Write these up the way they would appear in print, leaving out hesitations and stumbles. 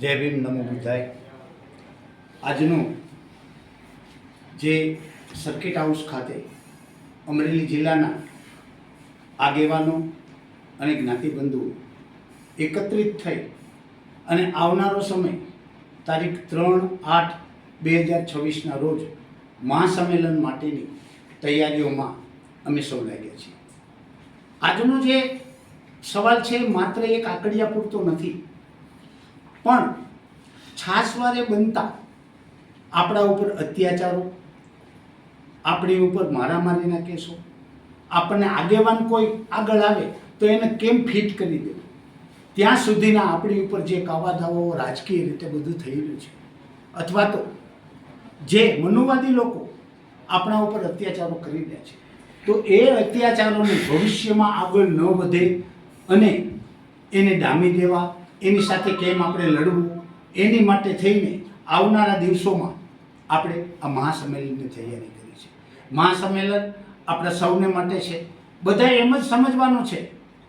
જય ભીમ, નમો બુદ્ધાય. આજનું જે સર્કિટ હાઉસ ખાતે અમરેલી જિલ્લાના આગેવાનો અને જ્ઞાતિબંધુઓ એકત્રિત થઈ અને આવનારો સમય તારીખ 3/8/2026ના રોજ મહાસંમેલન માટેની તૈયારીઓમાં અમે સૌ લાગ્યા છીએ. આજનો જે સવાલ છે માત્ર એક આંકડિયા પૂરતો નથી, પણ છાસવારે બનતા આપણા ઉપર અત્યાચારો, આપણી ઉપર મારામારીના કેસો, આપણને આગેવાન કોઈ આગળ આવે તો એને કેમ ફિટ કરી દે, ત્યાં સુધીના આપણી ઉપર જે કાવાદાવો રાજકીય રીતે બધું થઈ રહ્યું છે, અથવા તો જે મનુવાદી લોકો આપણા ઉપર અત્યાચારો કરી રહ્યા છે, તો એ અત્યાચારોને ભવિષ્યમાં આગળ ન વધે અને એને ડામી દેવા, એની સાથે કેમ આપણે લડવું, એની માટે થઈને આવનારા દિવસોમાં આપણે આ મહાસંમેલનની તૈયારી કરી છે. મહાસંમેલન આપણા સૌને માટે છે. બધા એમ જ સમજવાનું છે,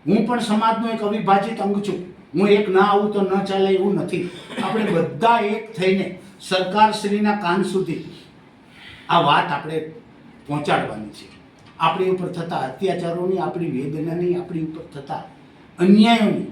હું પણ સમાજનો એક અવિભાજિત અંગ છું, હું એક ના આવું તો ન ચાલે એવું નથી. આપણે બધા એક થઈને સરકારશ્રીના કાન સુધી આ વાત આપણે પહોંચાડવાની છે. આપણી ઉપર થતા અત્યાચારોની, આપણી વેદનાની, આપણી ઉપર થતા અન્યાયોની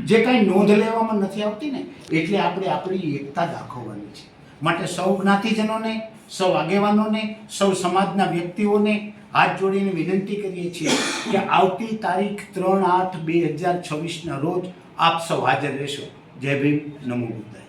જે કાંઈ નોંધ લેવામાં નથી આવતી ને, એટલે આપણે આપણી એકતા દાખવવાની છે. માટે સૌ જ્ઞાતિજનોને, સૌ આગેવાનોને, સૌ સમાજના વ્યક્તિઓને હાથ જોડીને વિનંતી કરીએ છીએ કે આવતી તારીખ 3/8/2026ના રોજ આપ સૌ હાજર રહેશો. જય ભીમ, નમો બુદ્ધાય.